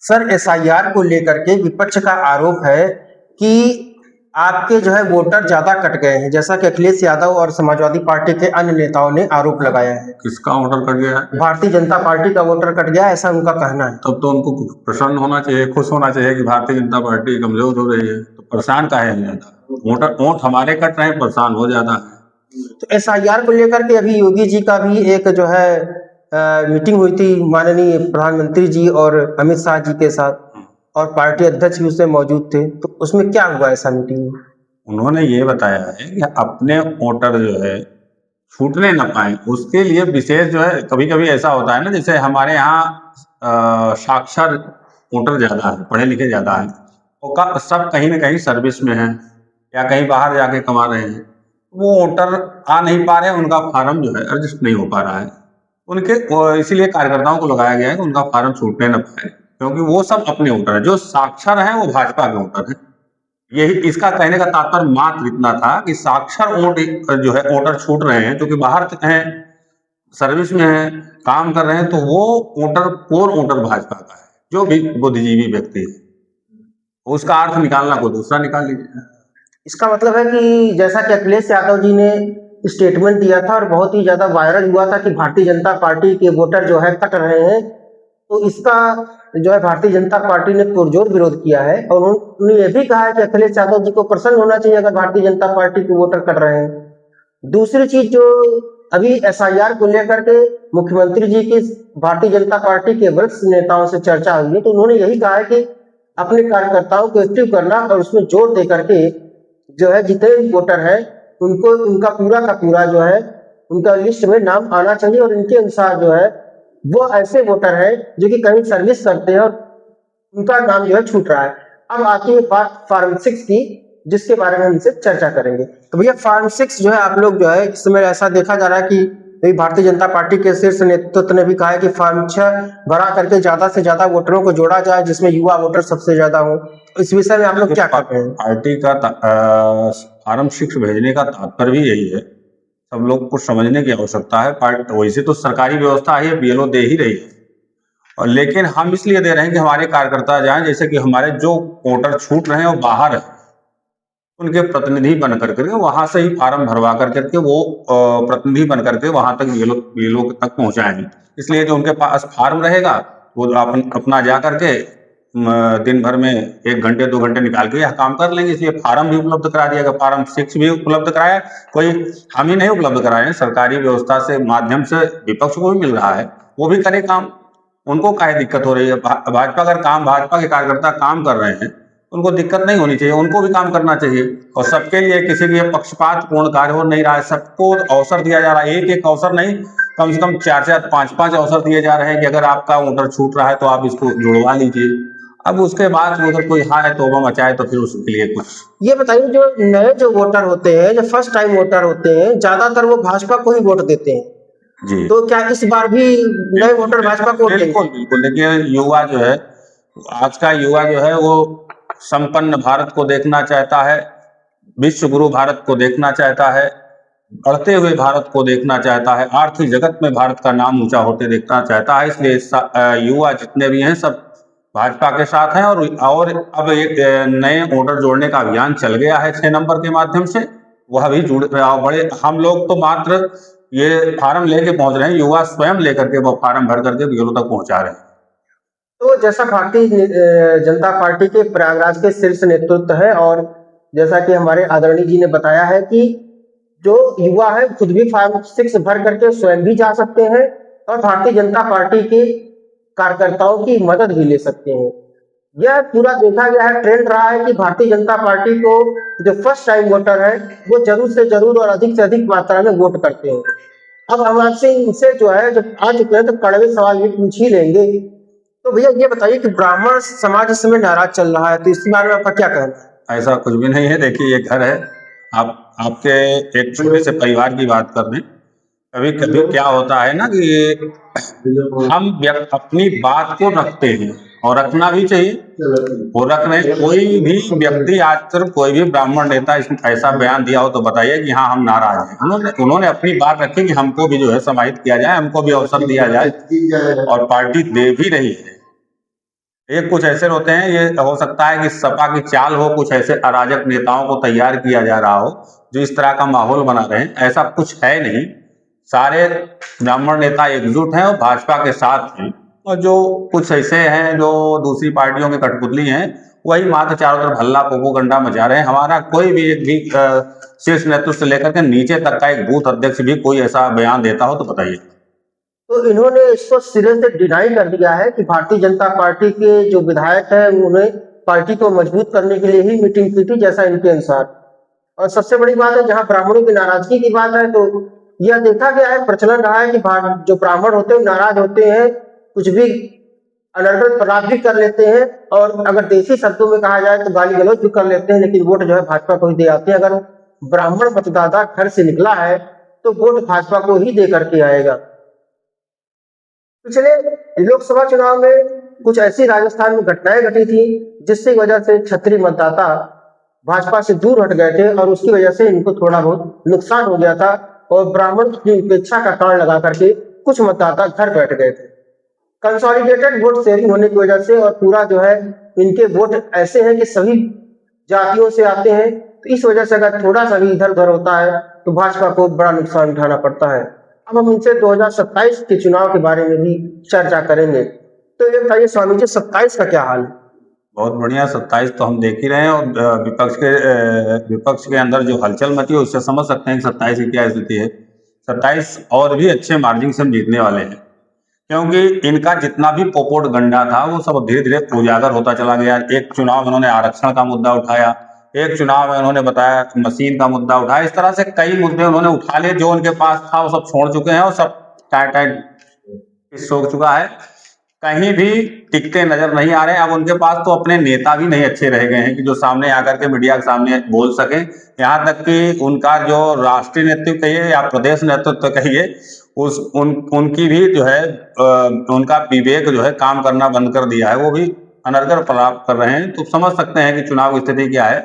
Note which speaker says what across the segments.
Speaker 1: Sir, SIR को लेकर के विपक्ष का आरोप है कि आपके जो है वोटर ज्यादा कट गए हैं, जैसा कि अखिलेश यादव और समाजवादी पार्टी के अन्य नेताओं ने आरोप लगाया है।
Speaker 2: किसका वोटर कट गया है?
Speaker 1: भारतीय जनता पार्टी का वोटर कट गया, ऐसा उनका कहना है।
Speaker 2: तब तो उनको प्रसन्न होना चाहिए, खुश होना चाहिए कि भारतीय जनता पार्टी कमजोर हो रही है। तो परेशान काहे हैं ज्यादा? वोट हमारे कट रहे हैं, परेशान हो ज्यादा है।
Speaker 1: तो एसआईआर को लेकर के अभी योगी जी का भी एक जो है मीटिंग हुई थी माननीय प्रधानमंत्री जी और अमित शाह जी के साथ, और पार्टी अध्यक्ष भी उसमें मौजूद थे। तो उसमें क्या हुआ ऐसा मीटिंग में?
Speaker 2: उन्होंने ये बताया है कि अपने वोटर जो है छूटने न पाए, उसके लिए विशेष जो है, कभी कभी ऐसा होता है ना, जैसे हमारे यहाँ साक्षर वोटर ज्यादा है, पढ़े लिखे ज्यादा है, और सब कहीं ना कहीं सर्विस में है या कहीं बाहर जाके कमा रहे हैं, वो वोटर आ नहीं पा रहे हैं, उनका फार्म जो है रजिस्टर नहीं हो पा रहा है उनके। इसीलिए कार्यकर्ताओं को लगाया गया है कि उनका फार्म छूटने न पाए, क्योंकि वो सब अपने वोटर है। जो साक्षर है वो भाजपा के वोटर है। यही इसका कहने का तात्पर्य मात्र इतना था कि साक्षर वोट जो है वोटर छूट रहे हैं, जो कि बाहर हैं, सर्विस में हैं, काम कर रहे हैं, तो वो वोटर कोर वोटर भाजपा का है, जो भी बुद्धिजीवी व्यक्ति है। उसका अर्थ निकालना कोई दूसरा निकाल लीजिए।
Speaker 1: इसका मतलब है कि जैसा कि अखिलेश यादव जी ने स्टेटमेंट दिया था और बहुत ही ज्यादा वायरल हुआ था कि भारतीय जनता पार्टी के वोटर जो है कट रहे हैं, तो इसका जो है भारतीय जनता पार्टी ने पुरजोर विरोध किया है। और उन्होंने ये भी कहा है कि अखिलेश यादव जी को प्रसन्न होना चाहिए अगर भारतीय जनता पार्टी के वोटर कट रहे हैं। दूसरी चीज जो अभी एसआईआर को लेकर के मुख्यमंत्री जी की भारतीय जनता पार्टी के वरिष्ठ नेताओं से चर्चा हुई है, तो उन्होंने यही कहा है कि अपने कार्यकर्ताओं को एक्टिव करना और उसमें जोर दे करके जो है जितने भी वोटर है उनको उनका पूरा का पूरा जो है उनका लिस्ट में नाम आना चाहिए, और इनके अनुसार जो है वो ऐसे वोटर है जो कि कहीं सर्विस करते हैं और उनका नाम जो है छूट रहा है। अब आती है बात फार्म 6 की, जिसके बारे में हम इनसे चर्चा करेंगे। तो भैया फार्म 6 जो है आप लोग जो है इस समय ऐसा देखा जा रहा है कि भारतीय जनता पार्टी के शीर्ष नेतृत्व ने भी कहा है कि फार्म 6 भरा करके ज्यादा से ज्यादा वोटरों को जोड़ा जाए, जिसमें युवा वोटर सबसे ज्यादा हो। इस विषय में आप लोग क्या कहते हैं?
Speaker 2: पार्टी का फार्म 6 भेजने का तात्पर्य भी यही है, सब लोग को समझने की आवश्यकता है। पार्टी वैसे तो सरकारी व्यवस्था है, बीएलओ दे ही रही है, और लेकिन हम इसलिए दे रहे हैं कि हमारे कार्यकर्ता जाएं, जैसे कि हमारे जो वोटर छूट रहे हैं वो बाहर है, उनके प्रतिनिधि बन करके वहां से ही फार्म भरवा करके वो प्रतिनिधि बन करके वहां तक बीएलओ तक पहुंचाएंगे। इसलिए जो उनके पास फार्म रहेगा वो अपना जा करके दिन भर में 1 घंटे 2 घंटे निकाल के यह काम कर लेंगे। इसलिए फार्म भी उपलब्ध करा दिया गया, फार्म 6 भी उपलब्ध कराया। कोई हम ही नहीं उपलब्ध कराए हैं, सरकारी व्यवस्था से माध्यम से विपक्ष को भी मिल रहा है, वो भी करे काम। उनको काहे दिक्कत हो रही है? भाजपा अगर काम, भाजपा के कार्यकर्ता काम कर रहे हैं, उनको दिक्कत नहीं होनी चाहिए, उनको भी काम करना चाहिए। और सबके लिए किसी भी पक्षपात पूर्ण कार्य हो नहीं रहा है, सबको अवसर दिया जा रहा है। एक एक अवसर नहीं, कम से कम 4-4 5-5 अवसर दिए जा रहे हैं कि अगर आपका वोटर छूट रहा है तो आप इसको जुड़वा लीजिए। अब उसके बाद अगर कोई हाँ है तोबा मचाए तो फिर उसके लिए कुछ।
Speaker 1: ये बताइए, जो नए जो वोटर होते हैं, जो फर्स्ट टाइम वोटर होते हैं, ज्यादातर वो भाजपा को ही वोट देते हैं
Speaker 2: जी,
Speaker 1: तो क्या इस बार भी नए वोटर भाजपा को वोट देंगे?
Speaker 2: बिल्कुल बिल्कुल। देखिए, युवा जो है, आज का युवा जो है वो संपन्न भारत को देखना चाहता है, विश्व गुरु भारत को देखना चाहता है, बढ़ते हुए भारत को देखना चाहता है, आर्थिक जगत में भारत का नाम ऊंचा होते देखना चाहता है। इसलिए युवा जितने भी हैं सब भाजपा के साथ हैं। और अब एक नए वोटर जोड़ने का अभियान चल गया है 6 नंबर के माध्यम से, वह भी जुड़ बड़े। हम लोग तो मात्र ये फार्म लेके पहुंच रहे हैं, युवा स्वयं लेकर के वो फार्म भर करके बीएलओ तक पहुंचा रहे हैं।
Speaker 1: तो जैसा भारतीय जनता पार्टी के प्रयागराज के शीर्ष नेतृत्व है, और जैसा कि हमारे आदरणीय जी ने बताया है कि जो युवा है खुद भी फार्म 6 भर करके स्वयं भी जा सकते हैं और भारतीय जनता पार्टी के कार्यकर्ताओं की मदद भी ले सकते हैं। यह पूरा देखा गया है, ट्रेंड रहा है कि भारतीय जनता पार्टी को जो फर्स्ट टाइम वोटर है वो जरूर से जरूर और अधिक से अधिक मात्रा में वोट करते हैं। अब हम आपसे इनसे जो है जब आ चुके हैं तो कड़वे सवाल भी पूछ ही लेंगे। तो भैया ये बताइए कि ब्राह्मण समाज इस समय नाराज चल रहा है, तो इस बारे में आपका क्या कहना है?
Speaker 2: ऐसा कुछ भी नहीं है। देखिए, ये घर है, आपके एक छोटे से परिवार की बात कर रहे हैं। कभी कभी क्या होता है ना कि हम अपनी बात को रखते हैं, और रखना भी चाहिए, वो रख रहे हैं। कोई भी व्यक्ति आज तक कोई भी ब्राह्मण नेता ऐसा बयान दिया हो तो बताइए कि हाँ हम नाराज हैं। उन्होंने अपनी बात रखी कि हमको भी जो है समाहित किया जाए, हमको भी अवसर दिया जाए, और पार्टी दे भी रही है। एक कुछ ऐसे होते हैं, ये हो सकता है कि सपा की चाल हो, कुछ ऐसे अराजक नेताओं को तैयार किया जा रहा हो जो इस तरह का माहौल बना रहे हैं। ऐसा कुछ है नहीं, सारे ब्राह्मण नेता एकजुट हैं और भाजपा के साथ हैं। और जो कुछ ऐसे हैं जो दूसरी पार्टियों के कठपुतली हैं, वही मात्र चारों तरफ हल्ला प्रोपोगंडा मचा रहे हैं। हमारा कोई भी एक भी शीर्ष नेतृत्व से लेकर के नीचे तक का एक बूथ अध्यक्ष भी कोई ऐसा बयान देता हो तो बताइए।
Speaker 1: तो इन्होंने इसको सिरे से डिनाई कर दिया है कि भारतीय जनता पार्टी के जो विधायक हैं उन्होंने पार्टी को मजबूत करने के लिए ही मीटिंग की थी, जैसा इनके अनुसार। और सबसे बड़ी बात है, जहां ब्राह्मणों की नाराजगी की बात है, तो यह देखा गया है, प्रचलन रहा है कि जो ब्राह्मण होते हैं नाराज होते हैं, कुछ भी अनर्गल पराध भी कर लेते हैं, और अगर देसी शब्दों में कहा जाए तो गाली गलौज भी कर लेते हैं, लेकिन वोट जो है भाजपा को ही दे आते हैं। अगर ब्राह्मण मतदाता घर से निकला है तो वोट भाजपा को ही दे करके आएगा। पिछले लोकसभा चुनाव में कुछ ऐसी राजस्थान में घटनाएं घटी थी जिसकी वजह से क्षत्रिय मतदाता भाजपा से दूर हट गए थे, और उसकी वजह से इनको थोड़ा बहुत नुकसान हो गया था, और ब्राह्मण की उपेक्षा का कारण लगा करके कुछ मतदाता घर बैठ गए थे। कंसोलिडेटेड वोट शेयरिंग होने की वजह से, और पूरा जो है इनके वोट ऐसे हैं कि सभी जातियों से आते हैं, तो इस वजह से अगर थोड़ा सा भी इधर उधर होता है तो भाजपा को बड़ा नुकसान उठाना पड़ता है। अब हम इनसे 2027 के चुनाव के बारे में भी चर्चा करेंगे। तो ये बताइए स्वामी जी, 27 का क्या हाल है?
Speaker 2: बहुत बढ़िया, 27 तो हम देख ही रहे हैं, और विपक्ष के अंदर जो हलचल मची है उससे समझ सकते हैं कि 27 की क्या स्थिति है। 27 और भी अच्छे मार्जिन से हम जीतने वाले हैं, क्योंकि इनका जितना भी पोपोट गंडा था वो सब धीरे धीरे उजागर होता चला गया। एक चुनाव में उन्होंने आरक्षण का मुद्दा उठाया, एक चुनाव में उन्होंने बताया मशीन का मुद्दा उठाया। इस तरह से कई मुद्दे उन्होंने उठा लिए, जो उनके पास था वो सब छोड़ चुके हैं, और सब टाइट सोच चुका है, कहीं भी टिकते नजर नहीं आ रहे हैं। अब उनके पास तो अपने नेता भी नहीं अच्छे रह गए हैं कि जो सामने आकर के मीडिया के सामने बोल सके। यहाँ तक कि उनका जो राष्ट्रीय नेतृत्व कहिए या प्रदेश नेतृत्व कहिए, उनकी भी जो है उनका विवेक जो है काम करना बंद कर दिया है, वो भी अनर्गल प्रलाप कर रहे हैं। तो समझ सकते हैं कि चुनाव की स्थिति क्या है।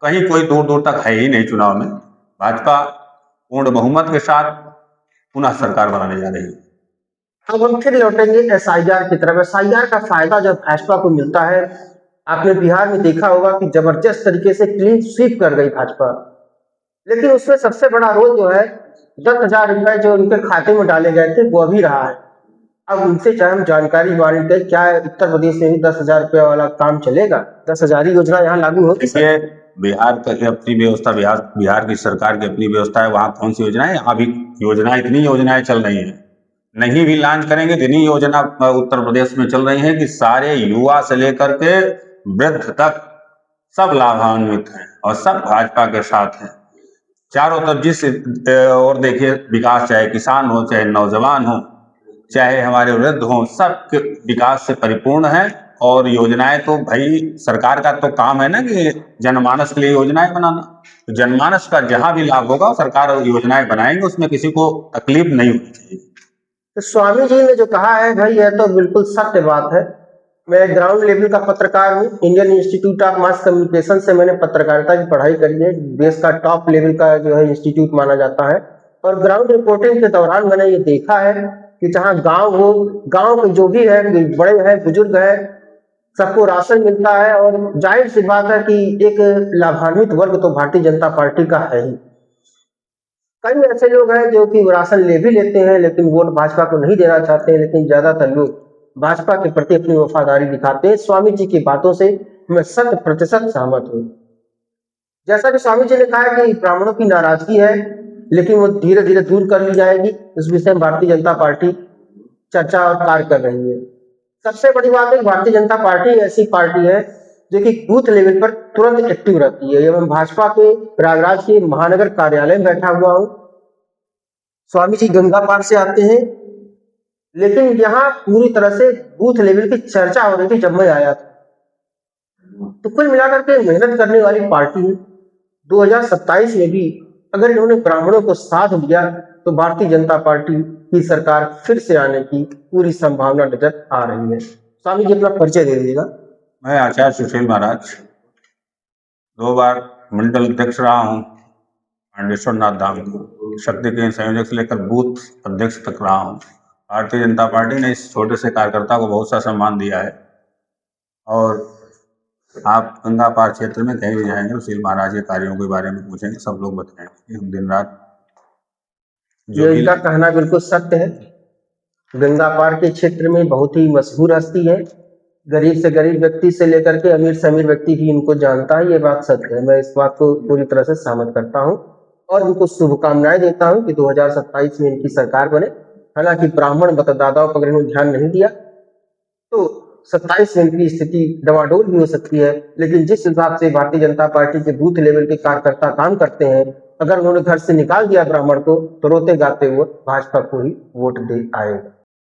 Speaker 2: कहीं कोई दूर दूर तक है ही नहीं चुनाव में। भाजपा पूर्ण बहुमत के साथ पुनः सरकार बनाने जा रही है।
Speaker 1: अब हम फिर लौटेंगे एसआईआर की तरफ। एसआईआर का फायदा जब भाजपा को मिलता है, आपने बिहार में देखा होगा कि जबरदस्त तरीके से क्लीन स्वीप कर गई भाजपा, लेकिन उसमें सबसे बड़ा रोल जो है 10,000 रुपए जो उनके खाते में डाले गए थे वो अभी रहा है। अब उनसे चाहे हम जानकारी मांगते हैं, क्या उत्तर प्रदेश में भी 10,000 रुपये वाला काम चलेगा? 10,000 योजना यहाँ लागू होगी?
Speaker 2: देखिए, बिहार की अपनी व्यवस्था, बिहार की सरकार की अपनी व्यवस्था है। वहां कौन सी योजना है? यहाँ भी योजना, इतनी योजनाएं चल रही हैं, नहीं भी लॉन्च करेंगे तो इतनी योजना उत्तर प्रदेश में चल रही है कि सारे युवा से लेकर के वृद्ध तक सब लाभान्वित हैं, और सब भाजपा के साथ हैं। चारों तरफ जिस और देखिए विकास, चाहे किसान हो, चाहे नौजवान हो, चाहे हमारे वृद्ध हों, सब विकास से परिपूर्ण है। और योजनाएं तो भाई सरकार का तो काम है ना कि जनमानस के लिए योजनाएं बनाना। तो जनमानस का जहां भी लाभ होगा सरकार योजनाएं बनाएंगे, उसमें किसी को तकलीफ नहीं होनी चाहिए।
Speaker 1: तो स्वामी जी ने जो कहा है भाई, यह तो बिल्कुल सत्य बात है। मैं ग्राउंड लेवल का पत्रकार हूँ, Indian institute of mass communication से मैंने पत्रकारिता की पढ़ाई करी है। देश का टॉप लेवल का जो है इंस्टीट्यूट माना जाता है, और ग्राउंड रिपोर्टिंग के दौरान मैंने ये देखा है कि जहाँ गांव हो, गांव के जो भी है, बड़े हैं बुजुर्ग हैं, सबको राशन मिलता है, और जाहिर सी बात है कि एक लाभान्वित वर्ग तो भारतीय जनता पार्टी का है ही। कई ऐसे लोग हैं जो कि राशन ले भी लेते हैं लेकिन वोट भाजपा को नहीं देना चाहते हैं, लेकिन ज्यादातर लोग भाजपा के प्रति अपनी वफादारी दिखाते हैं। स्वामी जी की बातों से मैं 100% सहमत हूँ। जैसा कि स्वामी जी ने कहा कि ब्राह्मणों की नाराजगी है, लेकिन वो धीरे धीरे दूर कर ली जाएगी, इस विषय में भारतीय जनता पार्टी चर्चा और कार्य कर रही है। सबसे बड़ी बात है कि भारतीय जनता पार्टी ऐसी पार्टी है जो कि बूथ लेवल पर तुरंत एक्टिव रहती है। मैं भाजपा के प्रयागराज के महानगर कार्यालय में बैठा हुआ हूँ। स्वामी जी गंगा पार से आते हैं, लेकिन यहाँ पूरी तरह से बूथ लेवल की चर्चा हो रही थी जब मैं आया था। तो कुल मिलाकर के मेहनत करने वाली पार्टी 2027 में भी अगर इन्होंने ब्राह्मणों को साथ दिया तो भारतीय जनता पार्टी की सरकार फिर से आने की पूरी संभावना नजर आ रही है। स्वामी जी अपना परिचय दे दीजिएगा।
Speaker 2: मैं आचार्य सुशील महाराज, 2 बार मंडल अध्यक्ष रहा हूँ पांडेश्वर नाथ धाम को, शक्ति के संयोजक से लेकर बूथ अध्यक्ष तक रहा हूँ। भारतीय जनता पार्टी ने इस छोटे से कार्यकर्ता को बहुत सा सम्मान दिया है। और आप गंगा पार क्षेत्र में कहीं भी जाएंगे तो शील महाराज के कार्यों के बारे में पूछेंगे, सब लोग बताएंगे कि हम दिन रात जो
Speaker 1: ये
Speaker 2: भी
Speaker 1: इनका कहना बिल्कुल सत्य है। गंगा पार के क्षेत्र में बहुत ही मशहूर हस्ती है। गरीब से गरीब व्यक्ति से लेकर के अमीर से अमीर व्यक्ति भी इनको जानता है। ये बात सत्य है, मैं इस बात को पूरी तरह से सहमत करता हूँ और इनको शुभकामनाएं देता हूँ कि 2027 में इनकी सरकार बने। हालांकि ब्राह्मण मतदाताओं पर इन्होंने ध्यान नहीं दिया तो 27 में इनकी स्थिति डवाडोल भी हो सकती है। लेकिन जिस हिसाब से भारतीय जनता पार्टी के बूथ लेवल के कार्यकर्ता काम करते हैं, अगर उन्होंने घर से निकाल दिया ब्राह्मण को तो रोते गाते हुए भाजपा को ही वोट दे आएगा।